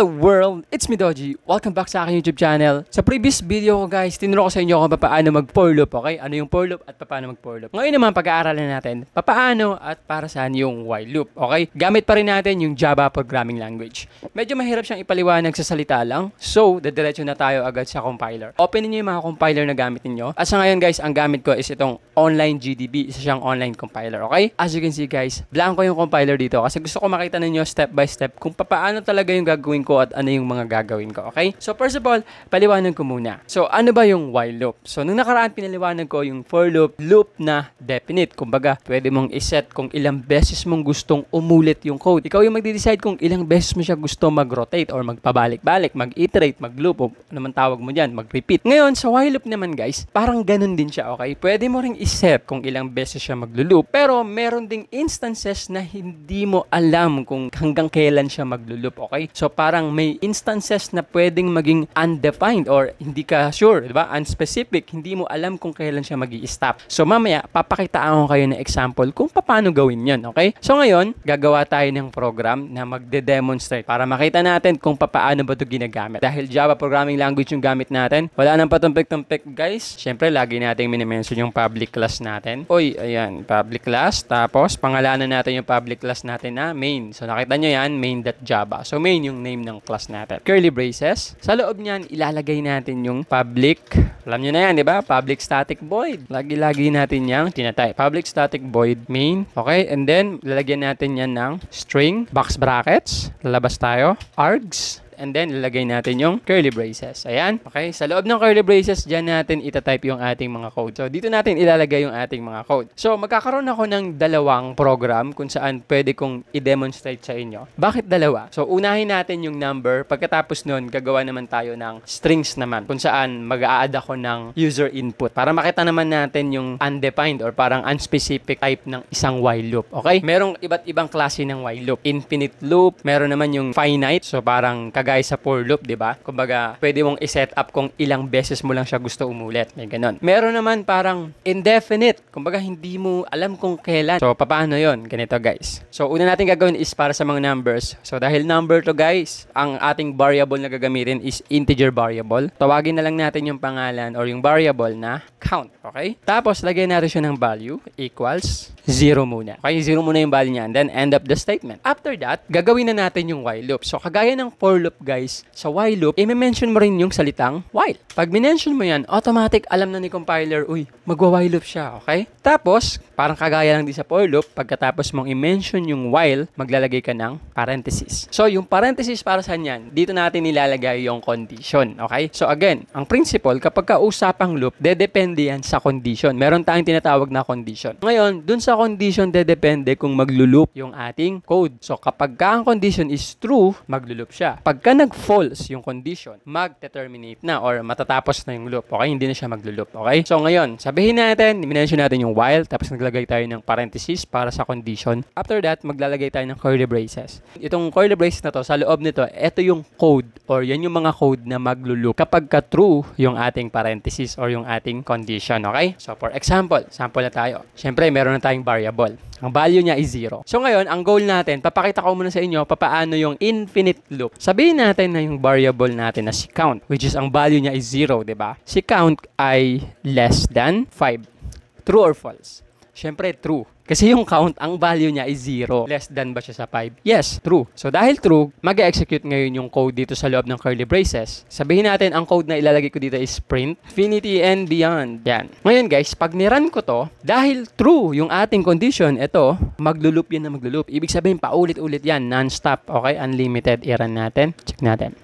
Hello world! It's me Doji. Welcome back sa aking YouTube channel. Sa previous video ko guys, tinuro ko sa inyo kung paano mag-for loop, okay? Ano yung for loop at paano mag-for loop. Ngayon naman pag-aaralan natin paano at para saan yung while loop, okay? Gamit pa rin natin yung Java programming language. Medyo mahirap siyang ipaliwanag sa salita lang, so dediretso na tayo agad sa compiler. Open niyo yung mga compiler na gamit niyo. At sa ngayon guys, ang gamit ko is itong Online GDB, isa siyang online compiler, okay? As you can see guys, blanco yung compiler dito kasi gusto ko makita ninyo step by step kung paano talaga yung gagawin ko at ano yung mga gagawin ko, okay? So first of all, paliwanag ko muna. So ano ba yung while loop? So nung nakaraan pinaliwanag ko yung for loop, loop na definite. Kumbaga, pwede mong iset kung ilang beses mong gustong umulit yung code. Ikaw yung magde-decide kung ilang beses mo siya gusto mag-rotate or magpabalik-balik, mag-iterate, mag-loop, o ano man tawag mo dyan, mag-repeat. Ngayon, sa while loop naman guys, parang ganun din siya, okay? Pwede mo ring iset kung ilang beses siya maglo-loop, pero meron ding instances na hindi mo alam kung hanggang kailan siya maglo-loop, okay? So parang may instances na pwedeng maging undefined or hindi ka sure, di ba? Unspecific, hindi mo alam kung kailan siya magi-stop. So mamaya, papakitaan ko kayo ng example kung paano gawin yun, okay? So ngayon, gagawa tayo ng program na magde-demonstrate para makita natin kung paano ba ito ginagamit. Dahil Java programming language yung gamit natin, wala nang patumpik-tumpik guys. Siyempre, lagi natin minimension yung public class natin. Uy, ayan, public class. Tapos, pangalanan natin yung public class natin na main. So nakita nyo yan, main.java. So main yung name ng class natin. Curly braces. Sa loob niyan, ilalagay natin yung public. Alam nyo na yan, di ba? Public static void. Lagi-lagi natin yung tinatype. Public static void main. Okay, and then, lalagyan natin yan ng string, box brackets. Lalabas tayo. Args. And then, lalagay natin yung curly braces. Ayan. Okay. Sa loob ng curly braces, dyan natin itatype yung ating mga code. So, dito natin ilalagay yung ating mga code. So, magkakaroon ako ng dalawang program kung saan pwede kong i-demonstrate sa inyo. Bakit dalawa? So, unahin natin yung number. Pagkatapos nun, gagawa naman tayo ng strings naman kung saan mag-a-add ako ng user input para makita naman natin yung undefined or parang unspecific type ng isang while loop. Okay? Merong iba't ibang klase ng while loop. Infinite loop. Meron naman yung finite. So, parang kagaya sa for loop, di ba? Kumbaga, pwede mong i-set up kung ilang beses mo lang siya gusto umulit. May ganun. Meron naman parang indefinite. Kumbaga, hindi mo alam kung kailan. So, paano yon? Ganito, guys. So, una natin gagawin is para sa mga numbers. So, dahil number to, guys, ang ating variable na gagamitin is integer variable. Tawagin na lang natin yung pangalan or yung variable na count. Okay? Tapos, lagyan natin siya ng value equals 0 muna. Okay? 0 muna yung value niya. And then, end up the statement. After that, gagawin na natin yung while loop. So, kagaya ng for loop, guys, sa while loop, i-mention mo rin yung salitang while. Pag minention mo yan, automatic alam na ni compiler, uy, magwa-while loop siya, okay? Tapos, parang kagaya lang din sa for loop, pagkatapos mong i-mention yung while, maglalagay ka ng parenthesis. So, yung parenthesis para saan yan? Dito natin nilalagay yung condition, okay? So, again, ang principle, kapag kausapang loop, dedepende yan sa condition. Meron tayong tinatawag na condition. Ngayon, dun sa condition, dedepende kung maglo-loop yung ating code. So, kapag ang condition is true, maglo-loop siya. Pagka nag-false yung condition, mag-determinate na or matatapos na yung loop. Okay? Hindi na siya maglo-loop. Okay? So, ngayon, sabihin natin, i-mention natin yung while, tapos naglagay tayo ng parenthesis para sa condition. After that, maglalagay tayo ng curly braces. Itong curly braces na to, sa loob nito, ito yung code or yan yung mga code na maglo-loop kapag ka-true yung ating parenthesis or yung ating condition. Okay? So, for example, sample na tayo. Siyempre, meron na tayong variable. Ang value niya is 0. So ngayon, ang goal natin, papakita ko muna sa inyo paano yung infinite loop. Sabihin natin na yung variable natin na si count, which is ang value niya is 0, di ba? Si count ay less than 5. True or false? Siyempre, true. Kasi yung count, ang value niya is 0. Less than ba siya sa 5? Yes, true. So dahil true, mag-execute ngayon yung code dito sa loob ng curly braces. Sabihin natin, ang code na ilalagay ko dito is print infinity and beyond. Yan. Ngayon guys, pag nirun ko to, dahil true yung ating condition, ito, maglo-loop yan na maglo-loop. Ibig sabihin, paulit-ulit yan, non-stop. Okay, unlimited. I-run natin. Check natin.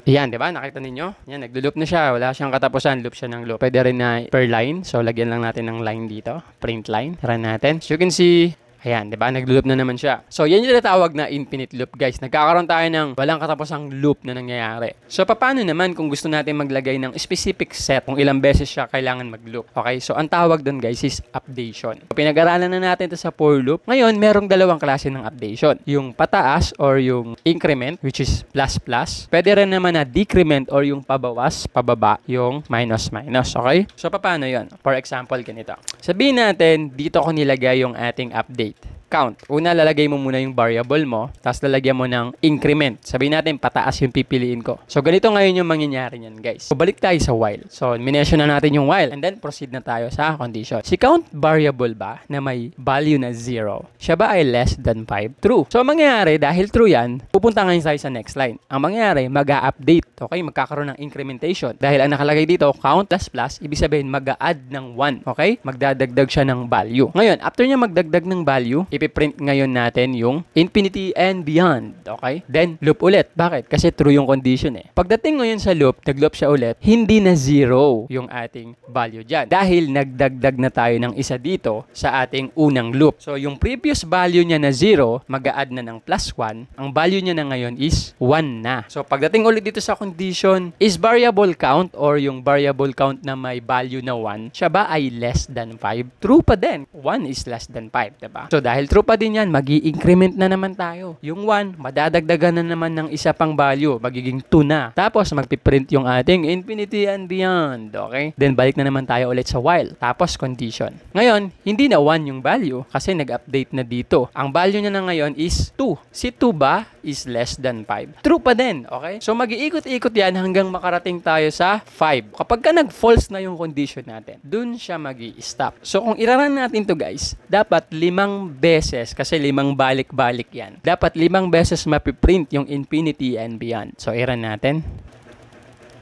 Yan, di ba? Nakita ninyo? Yan, naglo-loop na siya. Wala siyang katapusan. Loop siya ng loop. Pwede rin na per line. So, lagyan lang natin ng line dito. Print line. Run natin. So, you can see, ayan, di ba? Naglo-loop na naman siya. So, yan yung tinatawag na infinite loop, guys. Nagkakaroon tayo ng walang katapusang loop na nangyayari. So, paano naman kung gusto natin maglagay ng specific set kung ilang beses siya kailangan mag-loop? Okay? So, ang tawag doon, guys, is updation. So, pinag-aralan na natin ito sa for loop. Ngayon, merong dalawang klase ng updation. Yung pataas or yung increment, which is plus plus. Pwede rin naman na decrement or yung pabawas, pababa, yung minus minus. Okay? So, paano yon? For example, ganito. Sabihin natin, dito ko nilagay yung ating update. count. Una, lalagay mo muna yung variable mo, tapos lalagyan mo ng increment. Sabihin natin, pataas yung pipiliin ko. So, ganito ngayon yung mangyayari niyan, guys. So, balik tayo sa while. So, minention na natin yung while, and then proceed na tayo sa condition. Si count variable ba na may value na 0, siya ba ay less than 5? True. So, ang mangyayari, dahil true yan, pupunta ngayon tayo sa next line. Ang mangyayari, mag-a-update. Okay? Magkakaroon ng incrementation. Dahil ang nakalagay dito, count plus, ibig sabihin, mag-a-add ng 1. Okay? Magdadagdag siya ng value. Ngayon, after niya magdagdag ng value, ipiprint ngayon natin yung infinity and beyond. Okay? Then, loop ulit. Bakit? Kasi true yung condition eh. Pagdating ngayon sa loop, nag-loop siya ulit, hindi na 0 yung ating value dyan. Dahil nagdagdag na tayo ng isa dito sa ating unang loop. So, yung previous value niya na 0, mag-a-add na ng plus 1. Ang value niya na ngayon is 1 na. So, pagdating ulit dito sa condition, is variable count or yung variable count na may value na 1, siya ba ay less than 5? True pa din. 1 is less than 5, diba? So, dahil true pa din yan, mag-i-increment na naman tayo. Yung 1, madadagdagan na naman ng isa pang value. Magiging 2 na. Tapos, magpiprint yung ating infinity and beyond. Okay? Then, balik na naman tayo ulit sa while. Tapos, condition. Ngayon, hindi na 1 yung value kasi nag-update na dito. Ang value niya na ngayon is 2. Si 2 ba is less than 5? True pa din. Okay? So, mag-iikot-ikot yan hanggang makarating tayo sa 5. Kapag ka nag-false na yung condition natin, dun siya mag-i-stop. So, kung iraran natin to guys, dapat 5 beses, kasi 5 balik-balik yan. Dapat 5 beses mapiprint yung infinity and beyond. So, iran natin.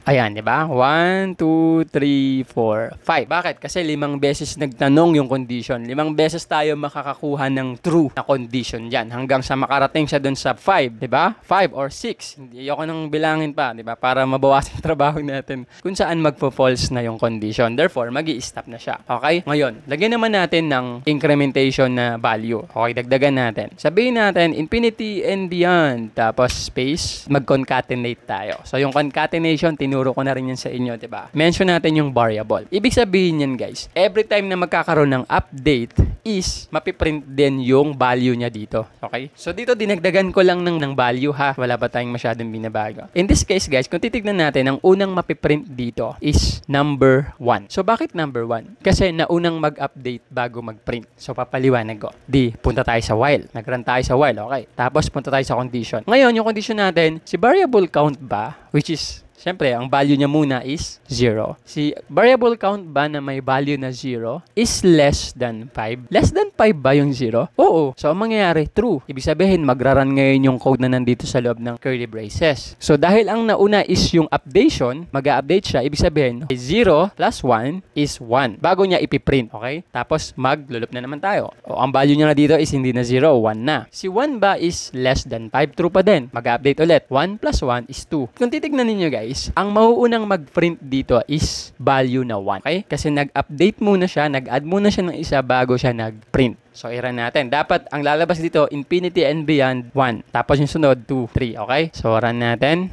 Ayan, di ba? 1, 2, 3, 4, 5. Bakit? Kasi 5 beses nagtanong yung condition. 5 beses tayo makakakuha ng true na condition dyan. Hanggang sa makarating siya dun sa 5, di ba? 5 or 6. Hindi ako nang bilangin pa, di ba? Para mabawasan yung trabaho natin. Kung saan magpo-false na yung condition. Therefore, mag-i-stop na siya. Okay? Ngayon, lagyan naman natin ng incrementation na value. Okay, dagdagan natin. Sabihin natin, infinity and beyond. Tapos space, mag-concatenate tayo. So, yung concatenation, tinuro ko na rin yan sa inyo, diba? Mention natin yung variable. Ibig sabihin yan, guys, every time na magkakaroon ng update is mapiprint din yung value niya dito. Okay? So, dito dinagdagan ko lang ng value, ha? Wala pa tayong masyadong binabago. In this case, guys, kung titignan natin, ang unang mapiprint dito is number 1. So, bakit number 1? Kasi naunang mag-update bago mag-print. So, papaliwanag ko. Punta tayo sa while. Nag-run tayo sa while, okay? Tapos, punta tayo sa condition. Ngayon, yung condition natin, si variable count ba, which is siyempre, ang value niya muna is 0. Si variable count ba na may value na 0 is less than 5? Less than 5 ba yung 0? Oo. So, ang mangyayari, true. Ibig sabihin, magra-run ngayon yung code na nandito sa loob ng curly braces. So, dahil ang nauna is yung updation, mag-update siya, ibig sabihin, 0 plus 1 is 1. Bago niya ipiprint, okay? Tapos, mag-lulup na naman tayo. O, ang value niya na dito is hindi na 0, 1 na. Si 1 ba is less than 5? True pa din. Mag-update ulit. 1 plus 1 is 2. Kung titignan ninyo, guys, ang mauunang mag-print dito is value na 1. Okay? Kasi nag-update muna siya, nag-add muna siya ng isa bago siya nag-print. So, iran natin. Dapat, ang lalabas dito, infinity and beyond, 1. Tapos yung sunod, 2, 3. Okay? So, run natin.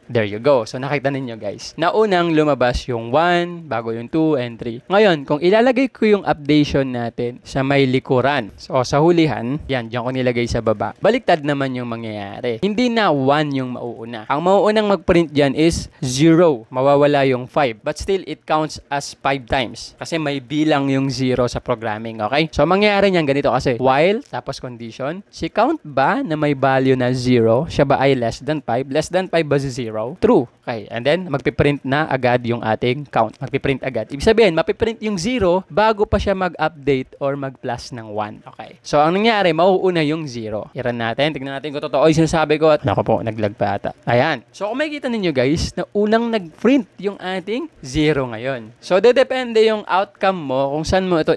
There you go. So, nakita ninyo guys. Naunang lumabas yung 1, bago yung 2 and 3. Ngayon, kung ilalagay ko yung updation natin sa may likuran, so sa hulihan, yan, diyan ko nilagay sa baba. Baliktad naman yung mangyayari. Hindi na 1 yung mauuna. Ang mauunang mag-print dyan is 0. Mawawala yung 5. But still, it counts as 5 times. Kasi may bilang yung 0 sa programming. Okay? So, mangyayari niyan ganito kasi while, tapos condition. Si count ba na may value na 0, siya ba ay less than 5? Less than 5 ba si 0? True. Okay. And then, magpiprint na agad yung ating count. Magpiprint agad. Ibig sabihin, mapiprint yung 0 bago pa siya mag-update or mag-plus ng 1. Okay. So, ang nangyari, mauuna yung 0. Iran natin. Tignan natin kung totoo yung sinasabi ko. At naku po, naglag pa ata. Ayan. So, kung makikita ninyo guys, na unang nag-print yung ating 0 ngayon. So, depende yung outcome mo kung saan mo ito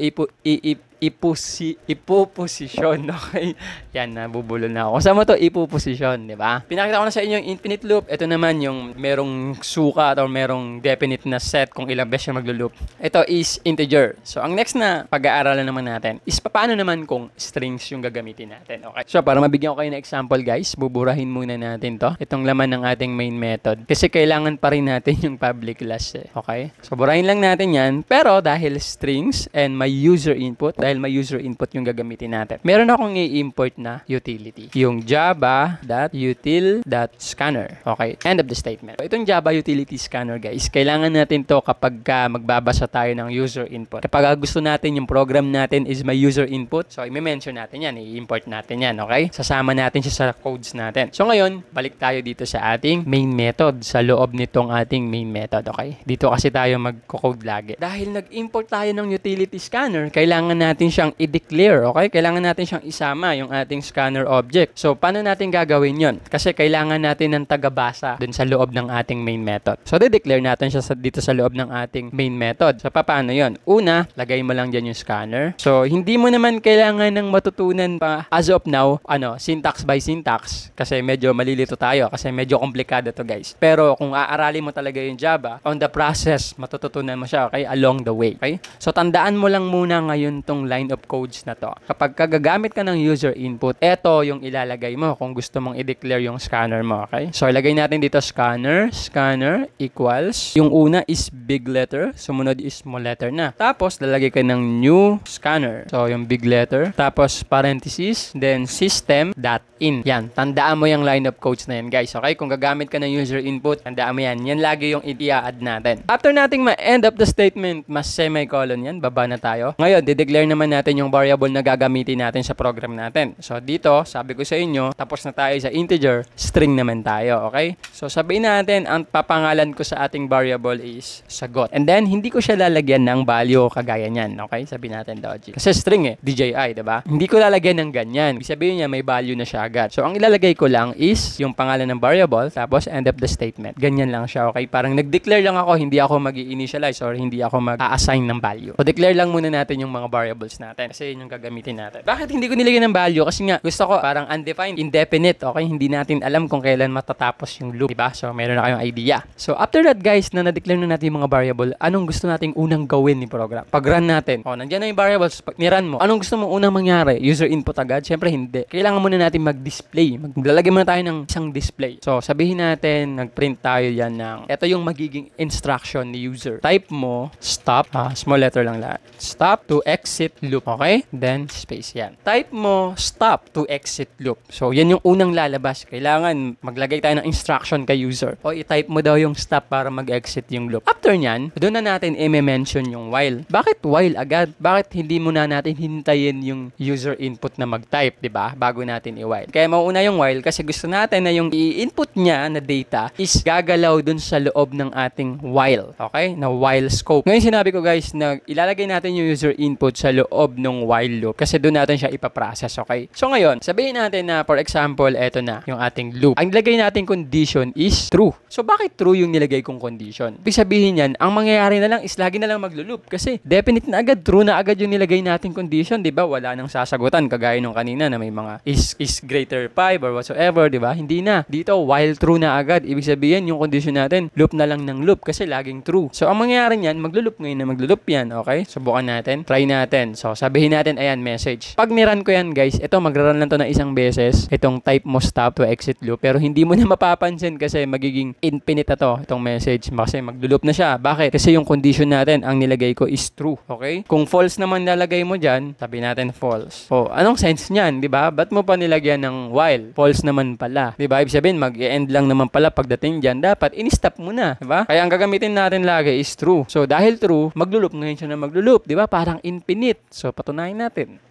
ipoposisyon, okay? Yan, nabubulol na ako. Kung saan mo ito ipoposisyon, di ba? Pinakita ko na sa inyo yung infinite loop. Ito naman yung merong sukat or merong definite na set kung ilang beses siya maglo-loop. Ito is integer. So, ang next na pag-aaralan naman natin is paano naman kung strings yung gagamitin natin, okay? So, para mabigyan ko kayo ng example, guys, buburahin muna natin to. Itong laman ng ating main method. Kasi kailangan pa rin natin yung public class, okay? So, burahin lang natin yan. Pero, dahil strings and may user input, dahil dahil may user input yung gagamitin natin. Meron akong i-import na utility. Yung java.util.scanner. Okay, end of the statement. So, itong Java utility scanner guys, kailangan natin to kapag magbabasa tayo ng user input. Kapag gusto natin yung program natin is may user input, so i-mention natin yan, i-import natin yan, okay? Sasama natin siya sa codes natin. So ngayon, balik tayo dito sa ating main method, sa loob nitong ating main method, okay? Dito kasi tayo magko-code lagi. Dahil nag-import tayo ng utility scanner, kailangan natin siyang i-declare, okay? Kailangan natin siyang isama yung ating scanner object. So paano natin gagawin yon? Kasi kailangan natin ng tagabasa dun sa loob ng ating main method. So de-declare natin siya dito sa loob ng ating main method. So paano yon? Una, lagay mo lang dyan yung scanner. So hindi mo naman kailangan ng matutunan pa as of now, syntax by syntax, kasi medyo malilito tayo kasi medyo komplikado to guys. Pero kung aaralin mo talaga yung Java, on the process, matututunan mo siya, okay? Along the way, okay? So tandaan mo lang muna ngayon tong line of codes na to. Kapag gagamit ka ng user input, eto yung ilalagay mo kung gusto mong i-declare yung scanner mo, okay? So ilagay natin dito scanner equals, yung una is big letter, sumunod is small letter na. Tapos lalagay ka ng new scanner. So yung big letter, tapos parenthesis, then system.in. Yan, tandaan mo yung line of codes na yan guys, okay? Kung gagamit ka ng user input, tandaan mo yan. Yan lagi yung i-add natin. After nating ma-end up the statement, mas semicolon yan, baba na tayo. Ngayon, de-declare naman natin yung variable na gagamitin natin sa program natin. So dito, sabi ko sa inyo, tapos na tayo sa integer, string naman tayo, okay? So sabihin natin, ang papangalan ko sa ating variable is sagot. And then, hindi ko siya lalagyan ng value kagaya niyan, okay? Sabihin natin logic. Kasi string DJI, diba? Hindi ko lalagyan ng ganyan. Ibig sabihin niya, may value na siya agad. So ang ilalagay ko lang is yung pangalan ng variable, tapos end of the statement. Ganyan lang siya, okay? Parang nag-declare lang ako, hindi ako mag-i-initialize or hindi ako mag-a-assign ng value. So declare lang muna natin yung mga variables natin kasi yun yung gagamitin natin. Bakit hindi ko nilagyan ng value? Kasi nga, gusto ko parang undefined, indefinite, okay? Hindi natin alam kung kailan matatapos yung loop, diba? So meron na kayong idea. So after that guys, na na-declare na natin yung mga variable, anong gusto nating unang gawin ni program? Pag-run natin, nandiyan na yung variables, pag ni-run mo, anong gusto mo unang mangyari? User input agad? Siyempre hindi. Kailangan muna natin mag-display. Maglalagay muna tayo ng isang display. So sabihin natin, nag-print tayo yan ng, ito yung magiging instruction ni user. Type mo, stop, small letter lang lahat. Stop to exit loop, okay? Then space yan. Type mo, stop to exit loop. So yan yung unang lalabas. Kailangan maglagay tayo ng instruction kay user. O i-type mo daw yung stop para mag-exit yung loop. After nyan, doon na natin i-mention yung while. Bakit while agad? Bakit hindi muna natin hintayin yung user input na mag-type, di ba? Bago natin i-while. Kaya mauna yung while kasi gusto natin na yung i-input niya na data is gagalaw dun sa loob ng ating while. Okay? Na while scope. Ngayon sinabi ko guys na ilalagay natin yung user input sa loob ng while loop kasi doon natin siya ipaprocess. Okay? So ngayon, sabihin natin na for example, eto na yung ating loop. Ang nilagay natin condition is true. So bakit true yung nilagay kong condition? Ibig sabihin yan, ang mangyayari na lang is lagi na lang maglo-loop kasi definite na agad, true na agad yung nilagay nating condition, di ba? Wala nang sasagutan kagaya nung kanina na may mga is greater 5 or whatsoever, di ba? Hindi na. Dito, while true na agad, ibig sabihin yung condition natin, loop na lang ng loop kasi laging true. So ang mangyayari niyan, maglo-loop ngayon na maglo-loop yan, okay? Subukan natin, try natin. So sabihin natin, ayan, message. Pag ni-run ko yan guys, ito mag-run lang to na isang beses, itong type mo stop to exit loop, pero hindi mo na mapapansin kasi magiging infinite na to, itong message, kasi maglo-loop na siya. Bakit? Kasi yung condition natin, ang nilagay ko is true, okay? Kung false naman nalagay mo dyan, sabi natin false. O, anong sense niyan, di ba? Ba't mo pa nilagyan ng while? False naman pala. Di ba? Ibig sabihin, mag-end lang naman pala pagdating dyan. Dapat, in-stop mo na. Di ba? Kaya ang gagamitin natin lagi is true. So, dahil true, maglo-loop ngayon siya na maglo-loop. Di ba? Parang infinite. So, patunayan natin.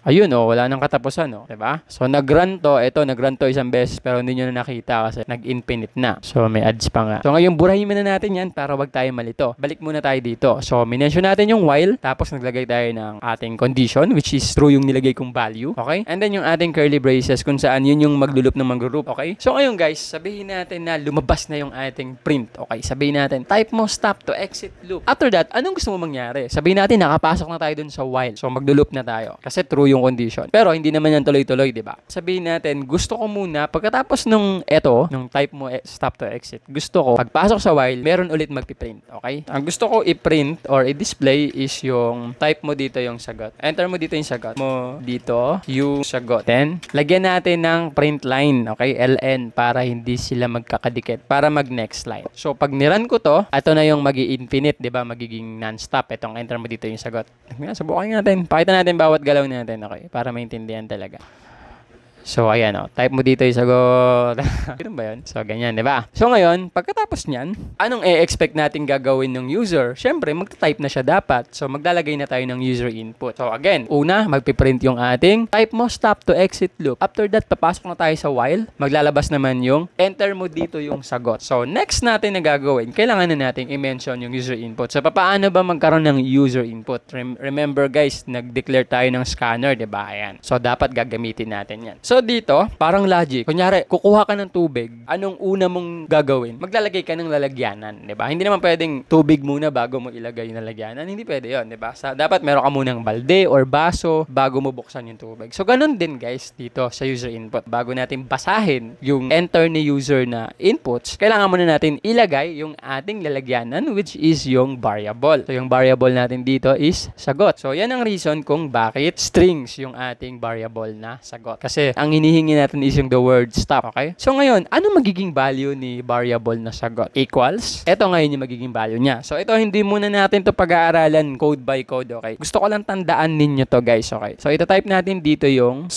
Ayun wala nang katapusan diba? So nag-run to, nag-run to isang beses pero hindi nyo na nakita kasi nag-infinite na. So may ads pa nga. So ngayon burahin muna natin yan para wag tayo malito. Balik muna tayo dito. So minention natin yung while, tapos naglagay tayo ng ating condition which is true yung nilagay kong value, okay? And then yung ating curly braces kung saan yun yung maglo-loop ng mag-loop, okay? So ngayon guys, sabihin natin na lumabas na yung ating print, okay? Sabihin natin, type mo stop to exit loop. After that, anong gusto mo mangyari? Sabihin natin nakapasok na tayo dun sa while. So maglo-loop na tayo kasi true yung condition. Pero hindi naman yan tuloy-tuloy, di ba? Sabihin natin, gusto ko muna, pagkatapos nung nung type mo stop to exit, gusto ko, pagpasok sa while, meron ulit magpiprint, okay? Ang gusto ko i-print or i-display is yung type mo dito yung sagot. Enter mo dito yung sagot mo dito, yung sagot. Then, lagyan natin ng print line, okay? LN, para hindi sila magkakadikit, para mag-next line. So, pag niran ko to, ito na yung magi-infinite, di ba? Magiging non-stop. Itong enter mo dito yung sagot. Subukan natin. Pakita natin bawat galaw natin, okay? Para maintindihan talaga. So, ayan o. Type mo dito yung sagot. Ganun ba yun? So, ganyan, di ba? So, ngayon, pagkatapos nyan, anong i-expect natin gagawin ng user? Siyempre, magta-type na siya dapat. So, maglalagay na tayo ng user input. So, again, una, magpiprint yung ating type mo stop to exit loop. After that, papasok na tayo sa while. Maglalabas naman yung enter mo dito yung sagot. So, next natin na gagawin, kailangan na natin i-mention yung user input. So, paano ba magkaroon ng user input? Remember, guys, nag-declare tayo ng scanner, di ba? Ayan. So, dapat gagamitin natin yan. So, dito, parang logic. Kunyari, kukuha ka ng tubig, anong una mong gagawin? Maglalagay ka ng lalagyanan, di ba? Hindi naman pwedeng tubig muna bago mo ilagay yung lalagyanan. Hindi pwede yun, di ba? Dapat meron ka munang balde or baso bago mo buksan yung tubig. So, ganun din, guys, dito sa user input. Bago natin basahin yung enter ni user na inputs, kailangan muna natin ilagay yung ating lalagyanan, which is yung variable. So, yung variable natin dito is sagot. So, yan ang reason kung bakit strings yung ating variable na sagot. Kasi, ang hinihingi natin is yung the word stop, okay? So ngayon, ano magiging value ni variable na sagot? Equals. Ito ngayon yung magiging value niya. So ito, hindi muna natin to pag-aaralan code by code, okay? Gusto ko lang tandaan ninyo to, guys, okay? So ito-type natin dito yung,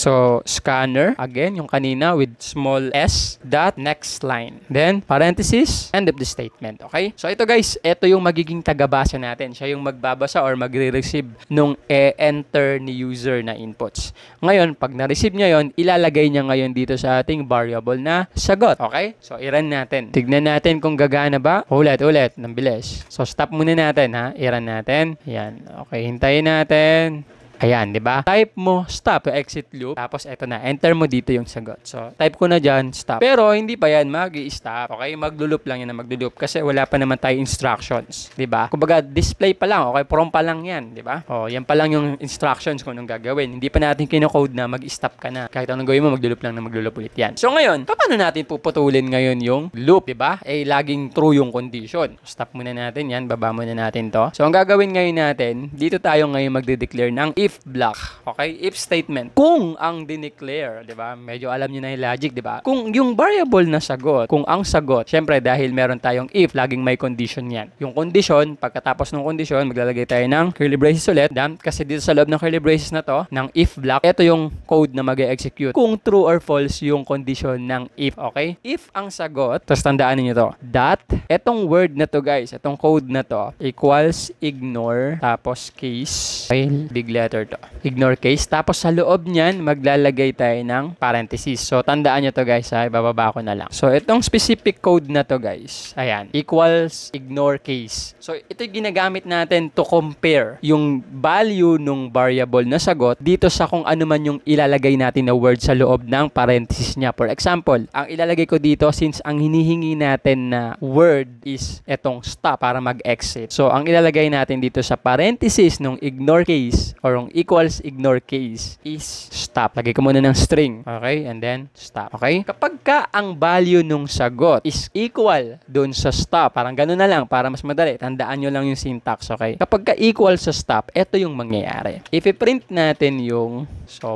scanner, again, yung kanina with small s, dot, next line. Then, parenthesis, end of the statement, okay? So ito, guys, ito yung magiging tagabasa natin. Siya yung magbabasa or magre-receive nung enter ni user na inputs. Ngayon, pag na-receive niya yon, ilalagay niya ngayon dito sa ating variable na sagot. Okay? So, i-run natin. Tignan natin kung gagana ba. Ulit, ng bilis. So, stop muna natin, ha? I-run natin. Ayan. Okay, hintayin natin. Ayan, di ba? Type mo stop to exit loop. Tapos, eto na. Enter mo dito yung sagot. So, type ko na dyan, stop. Pero, hindi pa yan mag-i-stop. Okay? Maglo-loop lang yan na maglo-loop. Kasi wala pa naman tayo instructions. Di ba? Kumbaga, display pa lang. Okay? Prompt pa lang yan. Di ba? O, yan pa lang yung instructions kung anong gagawin. Hindi pa natin kinocode na mag-stop ka na. Kahit anong gawin mo, maglo-loop lang na maglo-loop ulit yan. So, ngayon, paano natin puputulin ngayon yung loop? Di ba? Eh, laging true yung condition. Stop muna natin yan. Baba muna natin to. So, ang gagawin ngayon natin, dito tayo ngayon magde-declare ng if block. Okay? If statement. Kung ang dineclare, di ba? Medyo alam niyo na yung logic, di ba? Kung yung variable na sagot, kung ang sagot, syempre dahil meron tayong if, laging may condition yan. Yung condition, pagkatapos ng condition, maglalagay tayo ng curly braces ulit. Kasi dito sa loob ng curly braces na to, ng if block, ito yung code na mag-execute. Kung true or false yung condition ng if, okay? If ang sagot, tapos tandaan niyo to, dot, etong word na to, guys, etong code na to, equals ignore, tapos case, okay, big letter to. Ignore case. Tapos sa loob niyan, maglalagay tayo ng parenthesis. So, tandaan nyo to, guys, ha? Ibababa ko na lang. So, itong specific code na to, guys, ayan, equals ignore case. So, ito yung ginagamit natin to compare yung value ng variable na sagot dito sa kung ano man yung ilalagay natin na word sa loob ng parenthesis niya. For example, ang ilalagay ko dito, since ang hinihingi natin na word is etong stop para mag-exit. So, ang ilalagay natin dito sa parenthesis ng ignore case or yung equals ignore case is stop. Lagay ko muna ng string. Okay? And then, stop. Okay? Kapag ka ang value nung sagot is equal dun sa stop, parang gano'n na lang para mas madali. Tandaan nyo lang yung syntax. Okay? Kapag ka equal sa stop, ito yung mangyayari. If i-print natin yung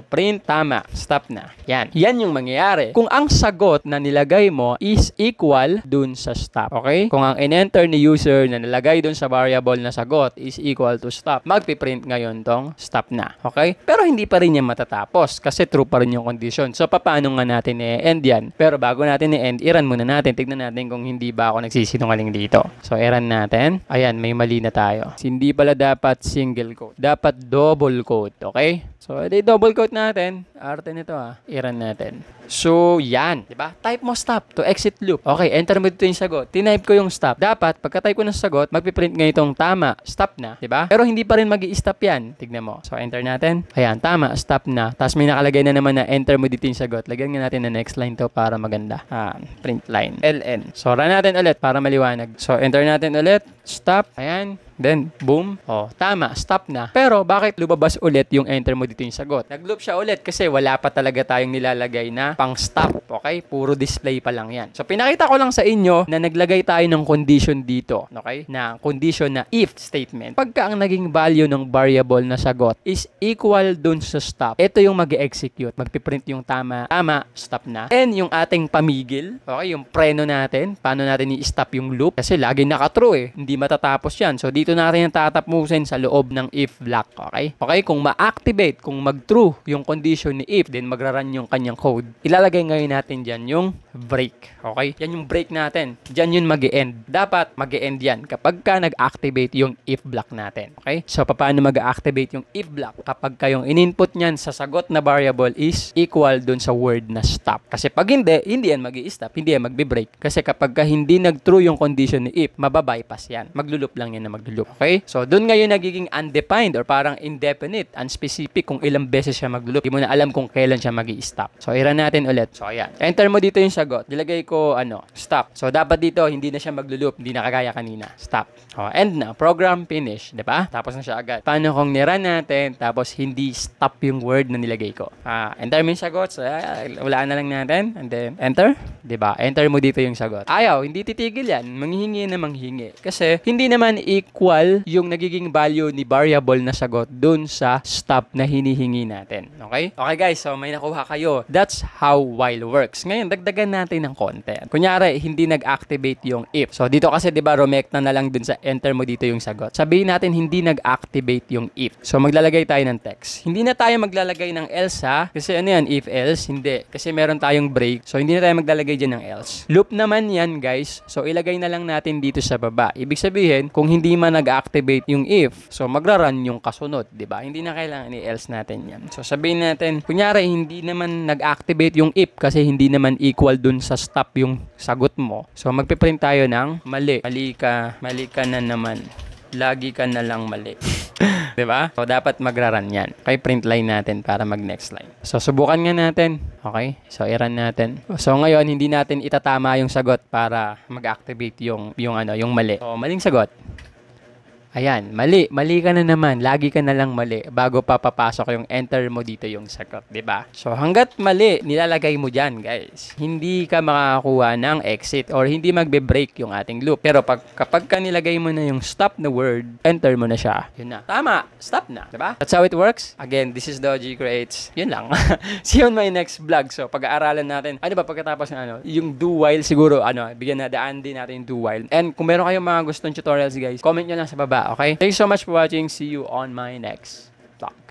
print, tama. Stop na. Yan. Yan yung mangyayari. Kung ang sagot na nilagay mo is equal dun sa stop. Okay? Kung ang in-enter ni user na nilagay dun sa variable na sagot is equal to stop, magpiprint ngayon tong stop na. Okay? Pero hindi pa rin yan matatapos kasi true pa rin yung condition. So, paano nga natin i-end yan? Pero bago natin i-end, i-run muna natin. Tignan natin kung hindi ba ako nagsisinungaling dito. So, i-run natin. Ayan, may mali na tayo. Hindi pala dapat single quote. Dapat double quote. Okay? So, double quote natin. Arte nito, ha. I-run natin. So, yan. Diba? Type mo stop to exit loop. Okay, enter mo dito yung sagot. Tinype ko yung stop. Dapat, pagka-type ko ng sagot, magpiprint ngayon itong tama. Stop na. Diba? Pero hindi pa rin mag-i-stop yan. Tignan mo. So, enter natin. Ayan, tama. Stop na. Tapos may nakalagay na naman na enter mo dito yung sagot. Lagyan nga natin na next line to para maganda. Print line. LN. So, run natin ulit para maliwanag. So, enter natin ulit. Stop. Ayan. Then, boom. Oh, tama. Stop na. Pero, bakit lumabas ulit yung enter mo dito yung sagot? Nag-loop siya ulit kasi wala pa talaga tayong nilalagay na pang stop. Okay? Puro display pa lang yan. So, pinakita ko lang sa inyo na naglagay tayo ng condition dito. Okay? Na condition na if statement. Pagka ang naging value ng variable na sagot is equal dun sa stop, ito yung mag-execute. Magpiprint yung tama. Tama, stop na. And yung ating pamigil. Okay? Yung preno natin. Paano natin i-stop yung loop? Kasi lagi naka-true eh. Hindi matatapos yan. So, dito natin yung tatapusin sa loob ng if block. Okay? Okay? Kung ma-activate, kung mag-true yung condition ni if, then magra-run yung kanyang code. Ilalagay ngayon natin dyan yung break. Okay? Yan yung break natin. Dyan yun mag-e-end. Dapat mag-e-end yan kapag ka nag-activate yung if block natin. Okay? So, paano mag-activate yung if block? Kapag kayong in-input nyan sa sagot na variable is equal dun sa word na stop. Kasi pag hindi yan mag-i-stop, hindi yan magbe-break. Kasi kapag ka hindi nag-true yung condition ni if, mababypass yan. Magluloop lang yan na magluloop. Okay? So, dun ngayon nagiging undefined or parang indefinite, unspecific kung ilang beses siya magluloop. Hindi mo na alam kung kailan siya mag-i-stop. So, i-run natin ulit. So, ayan. Enter mo dito yung sagot. Nilagay ko, stop. So, dapat dito, hindi na siya magluloop. Hindi na kagaya kanina. Stop. Oh, end na. Program finish. Diba? Tapos na siya agad. Paano kung ni-run natin, tapos hindi stop yung word na nilagay ko? Enter mo yung sagot. So, walaan na lang natin. And then, enter. Diba? Enter mo dito yung sagot. Ayaw, hindi titigil yan. Manghihingi na manghingi. Kasi, hindi naman equal yung nagiging value ni variable na sagot dun sa stop na hinihingi natin. Okay? Okay guys, so may nakuha kayo. That's how while works. Ngayon, dagdagan natin ng content. Kunyari, hindi nag-activate yung if. So, dito kasi, diba, rumekta na lang dun sa enter mo dito yung sagot. Sabihin natin, hindi nag-activate yung if. So, maglalagay tayo ng text. Hindi na tayo maglalagay ng else ha. Kasi ano yan, if else? Hindi. Kasi meron tayong break. So, hindi na tayo maglalagay dyan ng else. Loop naman yan, guys. So, ilagay na lang natin dito sa baba. Ibig sabihin, kung hindi man nag-activate yung if, so, magra-run yung kasunod. Diba? Hindi na kailangan i-else natin yan. So, sabihin natin, kunyari, hindi naman nag-activate yung if kasi hindi naman equal dun sa stop yung sagot mo. So, magpiprint tayo ng mali. Mali ka na naman. Lagi ka na lang mali. Diba? So, dapat magra-run yan. Okay, print line natin para mag-next line. So, subukan nga natin. Okay? So, i-run natin. So, ngayon, hindi natin itatama yung sagot para mag-activate yung mali. So, maling sagot. Ayan, mali. Mali ka na naman. Lagi ka na lang mali bago pa papasok yung enter mo dito yung sagot, 'di ba? So, hangga't mali, nilalagay mo diyan, guys. Hindi ka makakakuha ng exit or hindi magbe-break yung ating loop. Pero kapag ka nilagay mo na yung stop na word, enter mo na siya. Yun na. Tama. Stop na, 'di ba? That's how it works. Again, this is Doji Creates. Yun lang. See you on my next vlog. So, pag-aaralan natin. Ano ba pagkatapos ng yung do while siguro, bigyan na daan din natin yung do while. And kung meron kayong mga gustong tutorials, guys, comment nyo lang sa baba. Okay? Thanks so much for watching. See you on my next vlog.